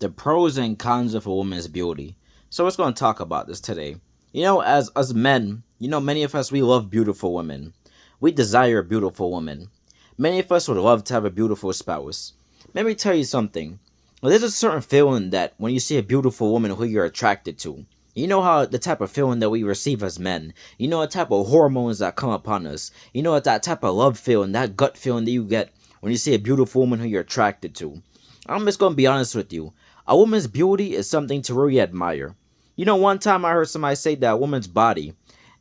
The pros and cons of a woman's beauty. So let's go and talk about this today. As men, many of us we love beautiful women. We desire beautiful women. Many of us would love to have a beautiful spouse. Let me tell you something. There's a certain feeling that when you see a beautiful woman who you're attracted to. You know how the type of feeling that we receive as men. You know the type of hormones that come upon us. You know that type of love feeling, that gut feeling that you get when you see a beautiful woman who you're attracted to. I'm just gonna be honest with you. A woman's beauty is something to really admire. One time I heard somebody say that a woman's body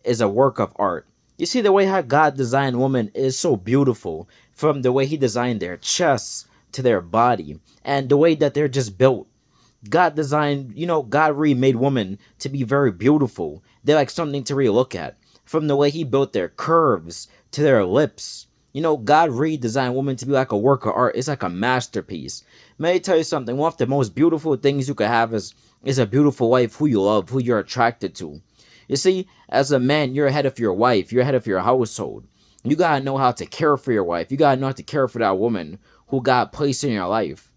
is a work of art. You see, the way how God designed women is so beautiful, from the way He designed their chests to their body, and the way that they're just built. God designed, God really made women to be very beautiful. They're like something to really look at. From the way He built their curves to their lips. God redesigned women to be like a work of art. It's like a masterpiece. May I tell you something? One of the most beautiful things you could have is a beautiful wife who you love, who you're attracted to. You see, as a man, you're ahead of your wife. You're ahead of your household. You gotta know how to care for your wife. You gotta know how to care for that woman who God placed in your life.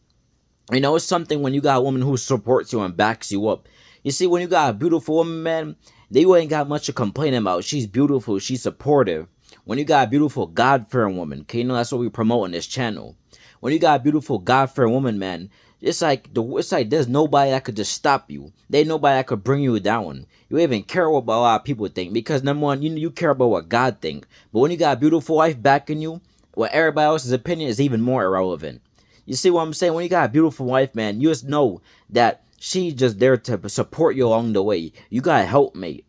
It's something when you got a woman who supports you and backs you up. You see, when you got a beautiful woman, man, they ain't got much to complain about. She's beautiful. She's supportive. When you got a beautiful God-fearing woman, okay, that's what we promote on this channel. When you got a beautiful God-fearing woman, man, it's like there's nobody that could just stop you. There's nobody that could bring you down. You even care what a lot of people think, because number one, you care about what God thinks. But when you got a beautiful wife backing you, what everybody else's opinion is even more irrelevant. You see what I'm saying? When you got a beautiful wife, man, you just know that she's just there to support you along the way. You got a helpmate,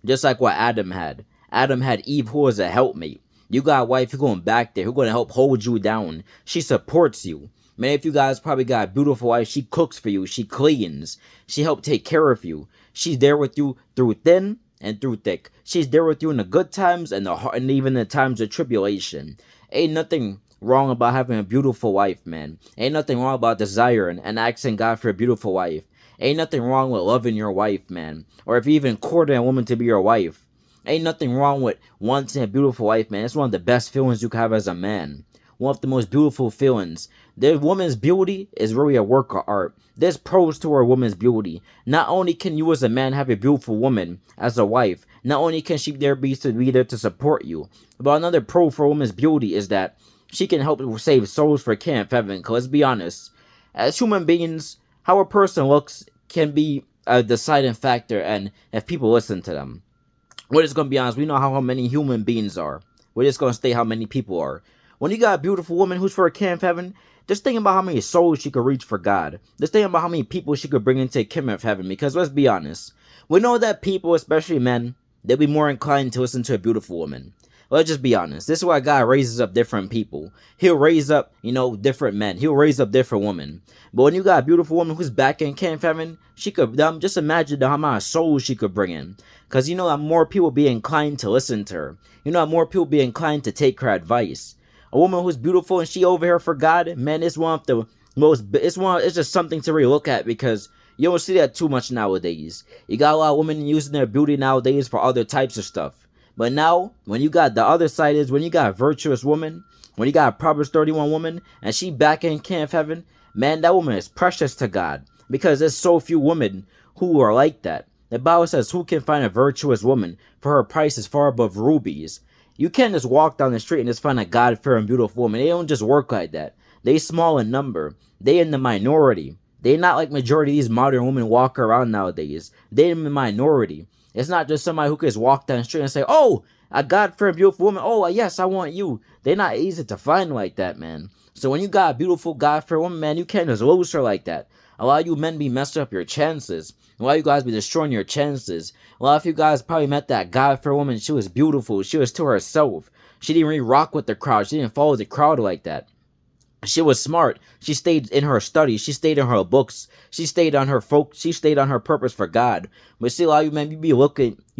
just like what Adam had. Adam had Eve, who was a helpmate. You got a wife who's going back there, who's going to help hold you down. She supports you. Many of you guys probably got a beautiful wife. She cooks for you. She cleans. She helps take care of you. She's there with you through thin and through thick. She's there with you in the good times and and even the times of tribulation. Ain't nothing wrong about having a beautiful wife, man. Ain't nothing wrong about desiring and asking God for a beautiful wife. Ain't nothing wrong with loving your wife, man. Or if you even courting a woman to be your wife. Ain't nothing wrong with wanting a beautiful wife, man. It's one of the best feelings you can have as a man. One of the most beautiful feelings. The woman's beauty is really a work of art. There's pros to a woman's beauty. Not only can you as a man have a beautiful woman as a wife, not only can she be there to support you, but another pro for a woman's beauty is that she can help save souls for Camp Heaven. Because let's be honest, as human beings, how a person looks can be a deciding factor, and if people listen to them. We're just going to be honest, we know how many human beings are. We're just going to state how many people are. When you got a beautiful woman who's for a Camp Heaven, just think about how many souls she could reach for God. Just think about how many people she could bring into the kingdom of heaven. Because let's be honest, we know that people, especially men, they'll be more inclined to listen to a beautiful woman. Let's just be honest. This is why God raises up different people. He'll raise up, different men. He'll raise up different women. But when you got a beautiful woman who's back in Camp Heaven, she could, just imagine how many souls she could bring in. Because that more people be inclined to listen to her. That more people be inclined to take her advice. A woman who's beautiful and she over here for God, man, it's one of the most, it's just something to really look at, because you don't see that too much nowadays. You got a lot of women using their beauty nowadays for other types of stuff. But now, when you got the other side is, when you got a virtuous woman, when you got a Proverbs 31 woman, and she back in Camp Heaven, man, that woman is precious to God. Because there's so few women who are like that. The Bible says, who can find a virtuous woman, for her price is far above rubies. You can't just walk down the street and just find a God-fearing beautiful woman. They don't just work like that. They small in number. They in the minority. They not like majority of these modern women walk around nowadays. They in the minority. It's not just somebody who can just walk down the street and say, oh, a God-fearing beautiful woman. Oh, yes, I want you. They're not easy to find like that, man. So when you got a beautiful God-fearing woman, man, you can't just lose her like that. A lot of you men be messing up your chances. A lot of you guys be destroying your chances. A lot of you guys probably met that God-fearing woman. She was beautiful. She was to herself. She didn't really rock with the crowd. She didn't follow the crowd like that. She was smart. She stayed in her studies. She stayed in her books. She stayed on her She stayed on her purpose for God. But see, a lot of you men, you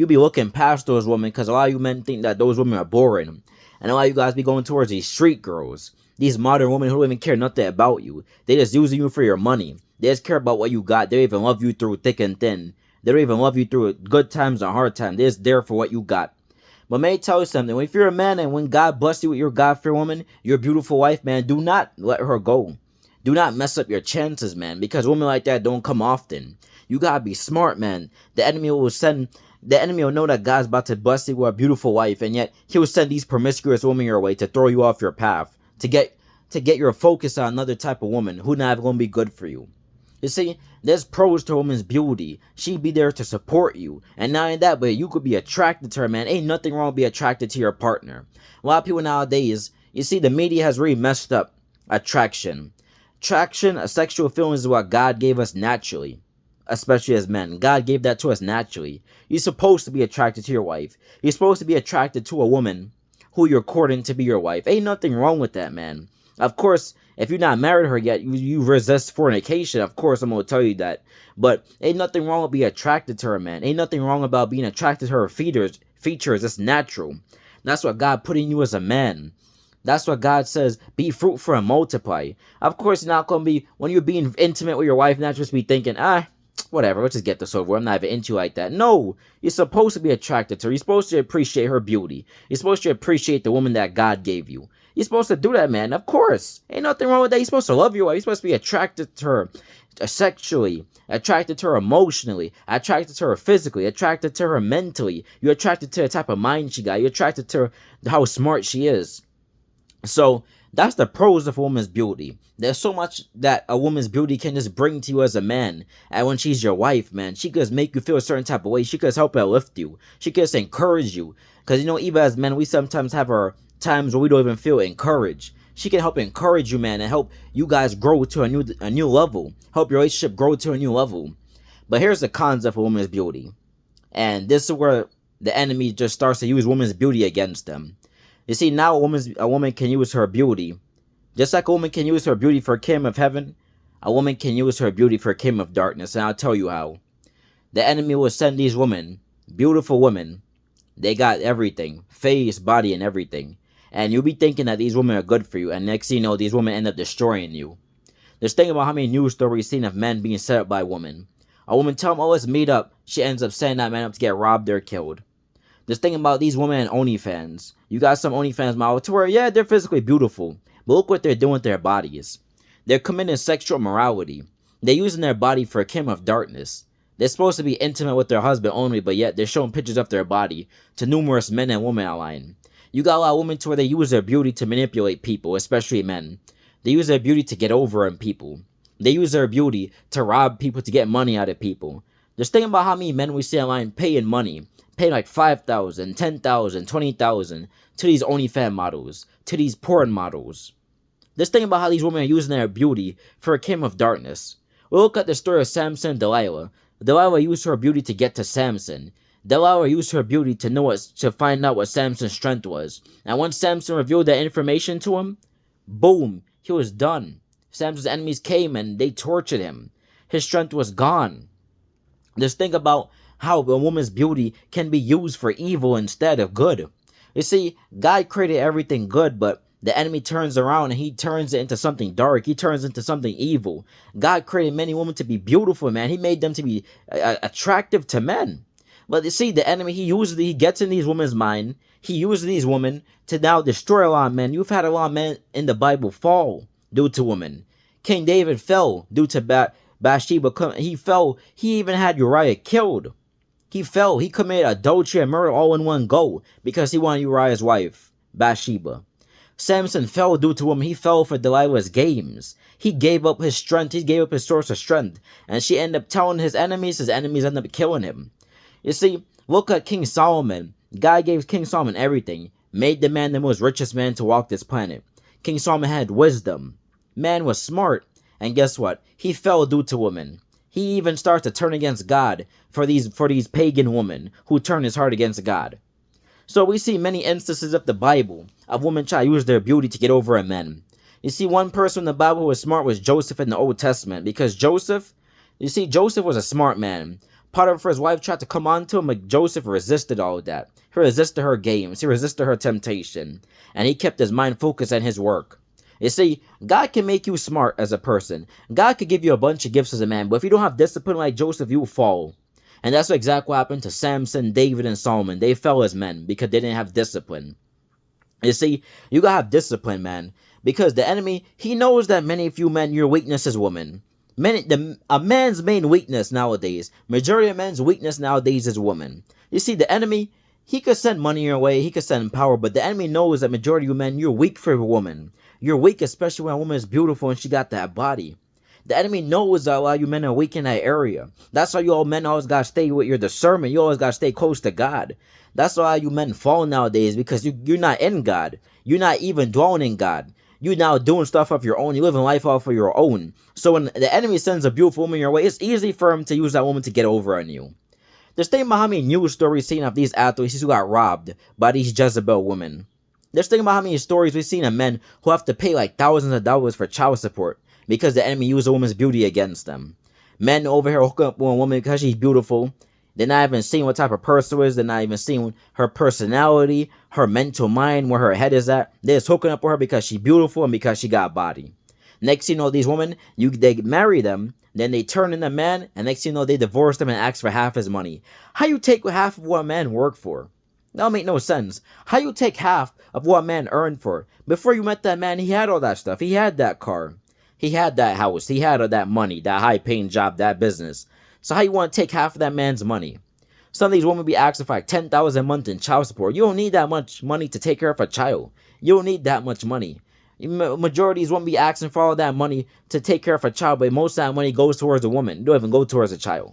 be looking past those women, because a lot of you men think that those women are boring. And a lot of you guys be going towards these street girls, these modern women who don't even care nothing about you. They just using you for your money. They just care about what you got. They don't even love you through thick and thin. They don't even love you through good times and hard times. They're just there for what you got. But may I tell you something, if you're a man and when God bless you with your God-fearing woman, your beautiful wife, man, do not let her go. Do not mess up your chances, man, because women like that don't come often. You gotta be smart, man. The enemy will know that God's about to bless you with a beautiful wife, and yet he will send these promiscuous women your way to throw you off your path, to get your focus on another type of woman who not gonna be good for you. You see, there's pros to a woman's beauty. She be there to support you. And not only that, but you could be attracted to her, man. Ain't nothing wrong with being attracted to your partner. A lot of people nowadays, you see, the media has really messed up attraction. Attraction, sexual feelings is what God gave us naturally. Especially as men. God gave that to us naturally. You're supposed to be attracted to your wife. You're supposed to be attracted to a woman who you're courting to be your wife. Ain't nothing wrong with that, man. Of course, if you're not married to her yet, you resist fornication. Of course, I'm going to tell you that. But ain't nothing wrong with being attracted to her, man. Ain't nothing wrong about being attracted to her features. It's natural. That's what God put in you as a man. That's what God says, be fruitful and multiply. Of course, you're not going to be, when you're being intimate with your wife, not just be thinking, whatever, let's just get this over. I'm not even into you like that. No, you're supposed to be attracted to her. You're supposed to appreciate her beauty. You're supposed to appreciate the woman that God gave you. You're supposed to do that, man. Of course. Ain't nothing wrong with that. You're supposed to love your wife. You're supposed to be attracted to her sexually, attracted to her emotionally, attracted to her physically, attracted to her mentally. You're attracted to the type of mind she got. You're attracted to how smart she is. So that's the pros of a woman's beauty. There's so much that a woman's beauty can just bring to you as a man. And when she's your wife, man, she could make you feel a certain type of way. She could help uplift you. She could just encourage you. Because, even as men, we sometimes have our times where we don't even feel encouraged. She can help encourage you, man, and help you guys grow to a new level. Help your relationship grow to a new level. But here's the cons of a woman's beauty. And this is where the enemy just starts to use woman's beauty against them. You see, now a woman can use her beauty. Just like a woman can use her beauty for a kingdom of heaven, a woman can use her beauty for a kingdom of darkness. And I'll tell you how. The enemy will send these women, beautiful women. They got everything, face, body, and everything. And you'll be thinking that these women are good for you. And next thing you know, these women end up destroying you. Just think about how many news stories seen of men being set up by women. A woman tell them, oh, let's meet up. She ends up setting that man up to get robbed or killed. Just think about these women and OnlyFans. You got some OnlyFans model to where, yeah, they're physically beautiful. But look what they're doing with their bodies. They're committing sexual immorality. They're using their body for a kingdom of darkness. They're supposed to be intimate with their husband only, but yet they're showing pictures of their body to numerous men and women online. You got a lot of women to where they use their beauty to manipulate people, especially men. They use their beauty to get over on people. They use their beauty to rob people, to get money out of people. Just think about how many men we see online paying money. Paying like $5,000, $10,000, $20,000 to these OnlyFans models, to these porn models. Just think about how these women are using their beauty for a kingdom of darkness. We'll look at the story of Samson and Delilah. Delilah used her beauty to get to Samson. Delilah used her beauty to find out what Samson's strength was. And once Samson revealed that information to him, boom, he was done. Samson's enemies came and they tortured him. His strength was gone. Just think about how a woman's beauty can be used for evil instead of good. You see, God created everything good, but the enemy turns around and he turns it into something dark. He turns into something evil. God created many women to be beautiful, man. He made them to be attractive to men. But you see, the enemy, he gets in these women's mind. He uses these women to now destroy a lot of men. You've had a lot of men in the Bible fall due to women. King David fell due to Bathsheba. He fell. He even had Uriah killed. He fell. He committed adultery and murder all in one go because he wanted Uriah's wife, Bathsheba. Samson fell due to women. He fell for Delilah's games. He gave up his strength. He gave up his source of strength. And she ended up telling his enemies. His enemies ended up killing him. You see, look at King Solomon. God gave King Solomon everything. Made the man the most richest man to walk this planet. King Solomon had wisdom. Man was smart. And guess what? He fell due to women. He even starts to turn against God for these pagan women who turn his heart against God. So we see many instances of the Bible of women try to use their beauty to get over on men. You see, one person in the Bible who was smart was Joseph in the Old Testament, because Joseph was a smart man. Potiphar's wife tried to come on to him, but Joseph resisted all of that. He resisted her games. He resisted her temptation. And he kept his mind focused on his work. You see, God can make you smart as a person. God could give you a bunch of gifts as a man, but if you don't have discipline like Joseph, you will fall. And that's exactly what happened to Samson, David, and Solomon. They fell as men because they didn't have discipline. You see, you gotta have discipline, man. Because the enemy, he knows that many of you men, your weakness is women. A man's main weakness nowadays, majority of men's weakness nowadays is women. You see, the enemy, he could send money your way, he could send power, but the enemy knows that majority of you men, you're weak for a woman. You're weak, especially when a woman is beautiful and she got that body. The enemy knows that a lot of you men are weak in that area. That's why you all men always gotta stay with your discernment. You always gotta stay close to God. That's why you men fall nowadays, because you're not in God. You're not even dwelling in God. You're now doing stuff of your own. You're living life off of your own. So when the enemy sends a beautiful woman your way, it's easy for him to use that woman to get over on you. There's thinking about how many news stories seen of these athletes who got robbed by these Jezebel women. There's thinking about how many stories we've seen of men who have to pay like thousands of dollars for child support because the enemy used a woman's beauty against them. Men over here hooking up with a woman because she's beautiful. They're not even seeing what type of person is. They're not even seeing her personality, her mental mind, where her head is at. They're just hooking up with her because she's beautiful and because she got body. Next you know, these women, they marry them, then they turn into men, and next you know, they divorce them and ask for half his money. How you take half of what a man worked for? That don't make no sense. How you take half of what a man earned for? Before you met that man, he had all that stuff. He had that car. He had that house. He had all that money, that high-paying job, that business. So how you want to take half of that man's money? Some of these women be asking for like $10,000 a month in child support. You don't need that much money to take care of a child. You don't need that much money. Majority of these women be asking for all that money to take care of a child, but most of that money goes towards a woman. It don't even go towards a child.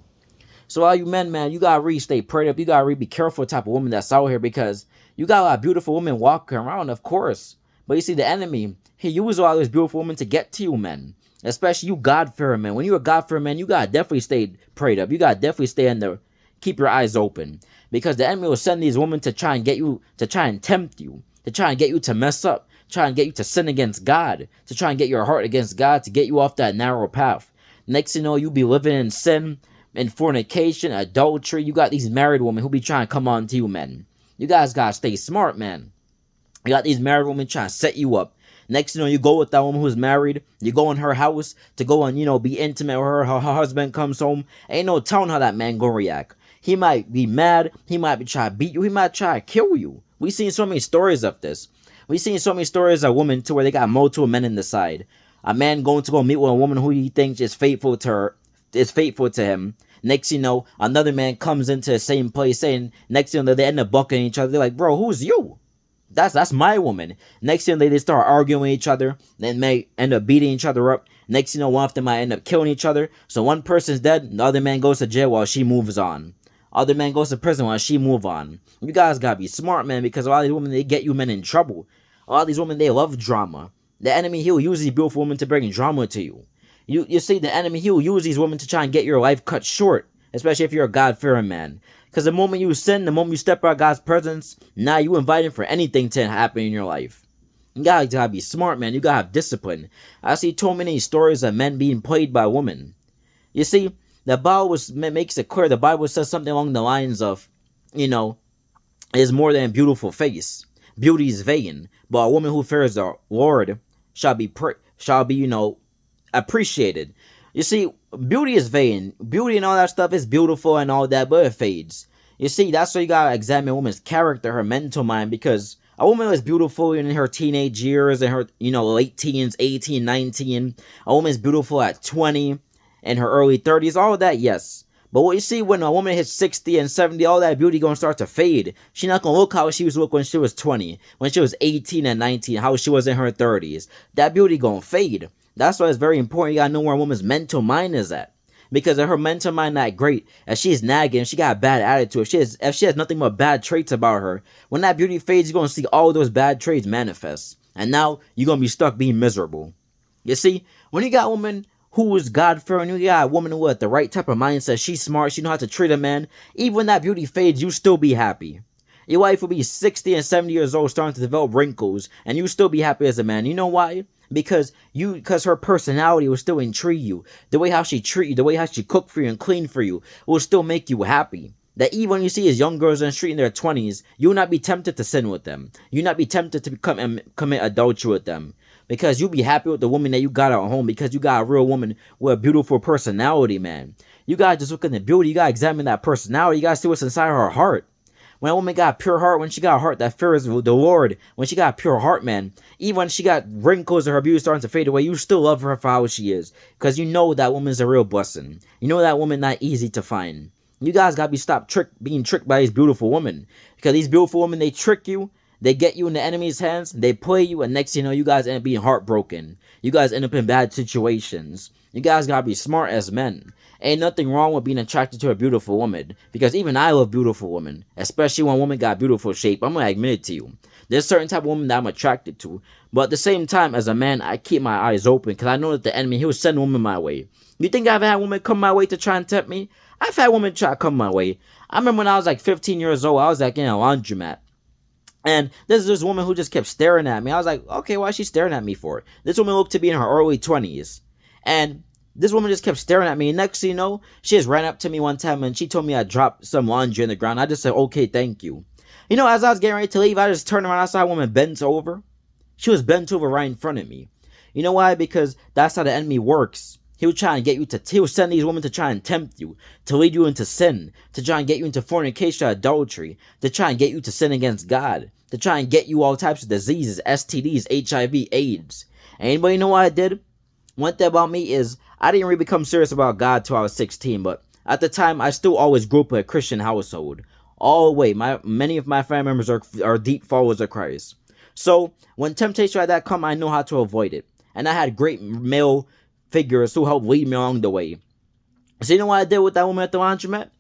So all you men, man, you gotta really stay prayed up. You gotta really be careful what type of woman that's out here, because you got a lot of beautiful women walking around, of course. But you see, the enemy, he uses all these beautiful women to get to you, men. Especially you God-fearing men. When you're a God-fearing man, you gotta definitely stay prayed up. You gotta definitely stay in there. Keep your eyes open. Because the enemy will send these women to try and get you, to try and tempt you, to try and get you to mess up, try and get you to sin against God, to try and get your heart against God, to get you off that narrow path. Next you know, you be living in sin, in fornication, adultery. You got these married women who be trying to come on to you, men. You guys gotta stay smart, man. You got these married women trying to set you up. Next, you know, you go with that woman who's married. You go in her house to go and, you know, be intimate with her. Her husband comes home. Ain't no telling how that man gonna react. He might be mad. He might be trying to beat you. He might try to kill you. We've seen so many stories of this. We've seen so many stories of women to where they got multiple men in the side. A man going to go meet with a woman who he thinks is faithful to her, is faithful to him. Next, you know, another man comes into the same place saying, next thing you know, they end up bucking each other. They're like, bro, who's you? That's my woman. Next thing they start arguing with each other, then may end up beating each other up. Next you know, one of them might end up killing each other. So one person's dead, the other man goes to jail while she moves on. Other man goes to prison while she move on. You guys gotta be smart, man, because a lot of these women, they get you men in trouble. A lot of these women, they love drama. The enemy, he'll use these beautiful women to bring drama to you. You see, the enemy, he'll use these women to try and get your life cut short, especially if you're a God-fearing man. Because the moment you sin, the moment you step out of God's presence, now you inviting for anything to happen in your life. You gotta be smart, man. You gotta have discipline. I see too many stories of men being played by women. You see, the Bible makes it clear. The Bible says something along the lines of, you know, is more than a beautiful face. Beauty is vain, but a woman who fears the Lord shall be, you know, appreciated. You see, beauty is vain. Beauty and all that stuff is beautiful and all that, but it fades. You see, that's why you gotta examine a woman's character, her mental mind, because a woman is beautiful in her teenage years, in her, you know, late teens, 18, 19. A woman is beautiful at 20, in her early 30s, all of that, yes. But what you see when a woman hits 60 and 70, all that beauty gonna start to fade. She not gonna look how she was look when she was 20, when she was 18 and 19, how she was in her 30s. That beauty gonna fade. That's why it's very important. You gotta know where a woman's mental mind is at. Because if her mental mind not great, if she's nagging, if she got a bad attitude, if she has nothing but bad traits about her, when that beauty fades, you're gonna see all those bad traits manifest. And now you're gonna be stuck being miserable. You see, when you got a woman who is God-fearing, you got a woman who has the right type of mindset, she's smart, she know how to treat a man, even when that beauty fades, you still be happy. Your wife will be 60 and 70 years old, starting to develop wrinkles, and you still be happy as a man. You know why? Because her personality will still intrigue you. The way how she treat you, the way how she cook for you and clean for you will still make you happy. That even when you see as young girls on the street in their 20s, you will not be tempted to sin with them. You will not be tempted to come and commit adultery with them. Because you'll be happy with the woman that you got at home, because you got a real woman with a beautiful personality, man. You gotta just look at the beauty. You gotta examine that personality. You gotta see what's inside her heart. When a woman got a pure heart, when she got a heart that fears the Lord, when she got a pure heart, man, even when she got wrinkles or her beauty starting to fade away, you still love her for how she is. Because you know that woman's a real blessing. You know that woman not easy to find. You guys gotta being tricked by these beautiful women. Because these beautiful women, they trick you, they get you in the enemy's hands, they play you, and next thing you know, you guys end up being heartbroken. You guys end up in bad situations. You guys gotta be smart as men. Ain't nothing wrong with being attracted to a beautiful woman. Because even I love beautiful women. Especially when a woman got beautiful shape. I'm gonna admit it to you. There's certain type of woman that I'm attracted to. But at the same time, as a man, I keep my eyes open. Because I know that the enemy, he'll send women my way. You think I've had women come my way to try and tempt me? I've had women try to come my way. I remember when I was like 15 years old, I was like in a laundromat. And there's this woman who just kept staring at me. I was like, okay, why is she staring at me for? This woman looked to be in her early 20s. And this woman just kept staring at me. And next thing you know, she just ran up to me one time and she told me I dropped some laundry in the ground. I just said, okay, thank you. You know, as I was getting ready to leave, I just turned around. I saw a woman bent over. She was bent over right in front of me. You know why? Because that's how the enemy works. He will try and get you to, he will send these women to try and tempt you, to lead you into sin, to try and get you into fornication, adultery, to try and get you to sin against God, to try and get you all types of diseases, STDs, HIV, AIDS. And anybody know what I did? One thing about me is, I didn't really become serious about God till I was 16, but at the time, I still always grew up in a Christian household. All the way, many of my family members are deep followers of Christ. So, when temptation like that come, I know how to avoid it. And I had great male figures who helped lead me along the way. So you know what I did with that woman at the laundromat?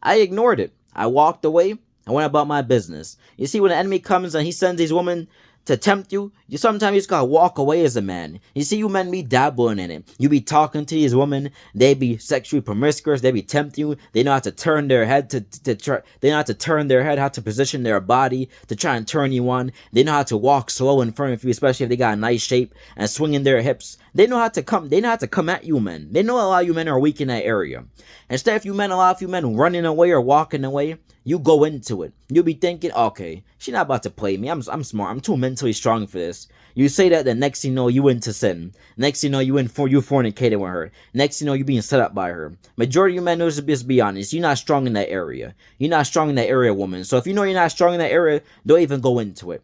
I ignored it. I walked away. I went about my business. You see, when the enemy comes and he sends these women to tempt you, sometimes you just gotta walk away as a man. You see, you men be dabbling in it. You be talking to these women. They be sexually promiscuous. They be tempting you. They know how to turn their head to try. They know how to turn their head, how to position their body to try and turn you on. They know how to walk slow in front of you, especially if they got a nice shape and swinging their hips. They know how to come. They know how to come at you, men. They know a lot of you men are weak in that area. Instead of a lot of you men running away or walking away, you go into it. You'll be thinking, okay, she's not about to play me. I'm smart. I'm too mentally strong for this. You say that, the next thing you know, you into sin. Next thing you know, you fornicating with her. Next thing you know, you being set up by her. Majority of you men knows to just be honest. You're not strong in that area. You're not strong in that area, woman. So if you know you're not strong in that area, don't even go into it.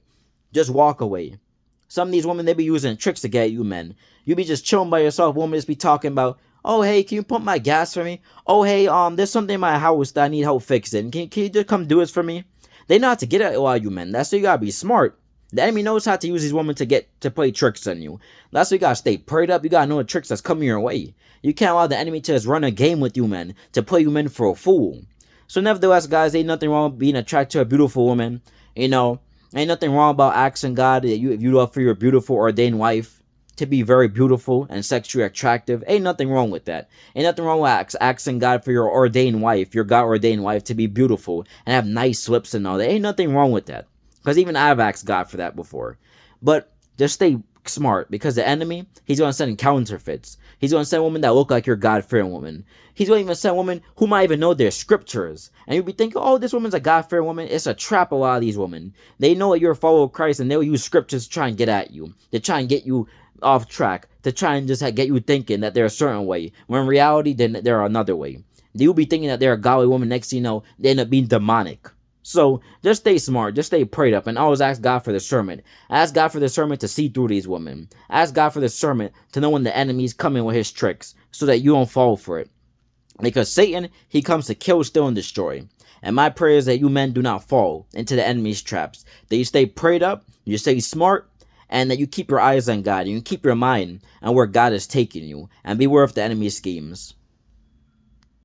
Just walk away. Some of these women, they be using tricks to get you men. You be just chilling by yourself. Women just be talking about, oh, hey, can you pump my gas for me? Oh, hey, there's something in my house that I need help fixing. Can you just come do this for me? They know how to get at a lot of you men. That's why you gotta be smart. The enemy knows how to use these women to play tricks on you. That's why you gotta stay prayed up. You gotta know the tricks that's coming your way. You can't allow the enemy to just run a game with you men, to play you men for a fool. So nevertheless, guys, ain't nothing wrong with being attracted to a beautiful woman. You know, ain't nothing wrong about asking God that if you love for your beautiful ordained wife to be very beautiful and sexually attractive. Ain't nothing wrong with that. Ain't nothing wrong with asking God for your ordained wife, your God-ordained wife, to be beautiful and have nice lips and all that. Ain't nothing wrong with that. Because even I've asked God for that before. But just stay smart, because the enemy, he's going to send counterfeits. He's going to send women that look like your God-fearing woman. He's going to even send women who might even know their scriptures. And you'll be thinking, oh, this woman's a God-fearing woman. It's a trap, a lot of these women. They know that you're a follower of Christ, and they'll use scriptures to try and get at you. To try and get you off track, to try and just get you thinking that they're a certain way, when in reality they're another way. You'll be thinking that they're a godly woman, next thing you know, they end up being demonic. So just stay smart, just stay prayed up, and always ask God for discernment. Ask God for discernment to see through these women. Ask God for discernment to know when the enemy's coming with his tricks, so that you don't fall for it. Because Satan, he comes to kill, steal, and destroy. And my prayer is that you men do not fall into the enemy's traps. That you stay prayed up, you stay smart, and that you keep your eyes on God, and you keep your mind on where God is taking you, and beware of the enemy's schemes.